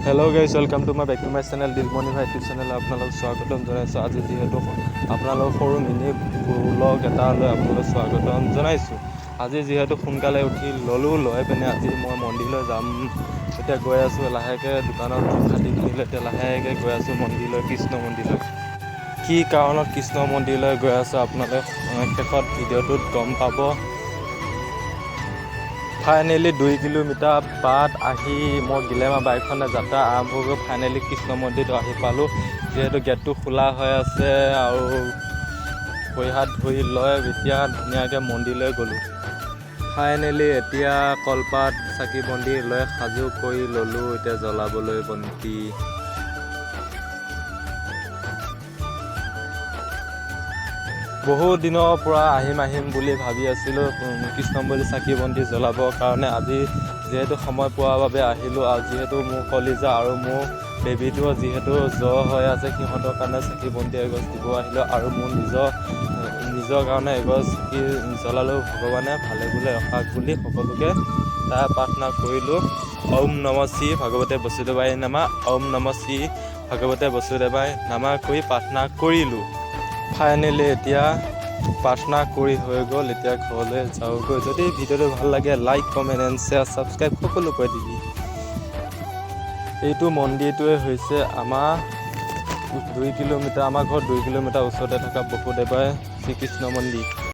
Hello guys, welcome to my back to my channel Dilmoni भाई YouTube channel আপোনালোক স্বাগতম জনাইছোঁ। আজি যেহেতু আপোনালোক সৰু মিনি ব্লগ এটা লৈ আপোনালোক স্বাগতম জনাইছোঁ। আজি যেহেতু সোনকালে উঠি ল'লোঁ, লৈ পিনে আজি মই মন্দিৰলৈ যাম। এতিয়া গৈ আছোঁ লাহেকৈ, দোকানত ধূপ কাটি কিনিলে এতিয়া লাহেকৈ গৈ আছোঁ মন্দিৰলৈ, কৃষ্ণ মন্দিৰলৈ। কি কাৰণত কৃষ্ণ মন্দিৰলৈ গৈ আছোঁ আপোনালোকে শেষত ভিডিঅ'টোত গম পাব। ফাইনেলি 2 কিলোমিটাৰ বাট আহি মই গিলেমা বাইকখনে যাত্ৰা আৰম্ভ কৰি ফাইনেলি কৃষ্ণ মন্দিৰটো আহি পালোঁ। যিহেতু গেটটো খোলা হৈ আছে আৰু ভৰি হাত ধুই লৈ এতিয়া ধুনীয়াকৈ মন্দিৰলৈ গ'লোঁ। ফাইনেলি এতিয়া কলপাত চাকি বন্তি লৈ সাজু কৰি ল'লোঁ এতিয়া জ্বলাবলৈ বন্তি। বহুত দিনৰ পৰা আহিম বুলি ভাবি আছিলোঁ কৃষ্ণ মন্দিৰ চাকি বন্তি জ্বলাবৰ কাৰণে। আজি যিহেতু সময় পোৱাৰ বাবে আহিলোঁ, আৰু যিহেতু মোৰ কলিজা আৰু মোৰ বেবীটোও যিহেতু জ্বৰ হৈ আছে, সিহঁতৰ কাৰণে চাকি বন্তি এগছ দিব আহিলোঁ। আৰু মোৰ নিজৰ কাৰণে এগছ চাকি জ্বলালোঁ। ভগৱানে ভালে বোলে ৰখাক বুলি সকলোকে তাৰ প্ৰাৰ্থনা কৰিলোঁ। ওম নমঃ শ্ৰী ভগৱতে বসুদেৱায় নমঃ, ওম নমঃ শ্ৰী ভগৱতে বসুদেৱায় নমঃ কৰি প্ৰাৰ্থনা কৰিলোঁ। ফাইনেলি এতিয়া প্ৰাৰ্থনা কৰি হৈ গ'ল, এতিয়া ঘৰলৈ যাওঁগৈ। যদি ভিডিঅ'টো ভাল লাগে like, comment and share, subscribe সকলোকৈ দিবি। এইটো মন্দিৰটোৱে হৈছে আমাৰ 2 কিলোমিটাৰ, আমাৰ ঘৰত 2 কিলোমিটাৰ ওচৰতে থকা বসুদেৱায় শ্ৰীকৃষ্ণ মন্দিৰ।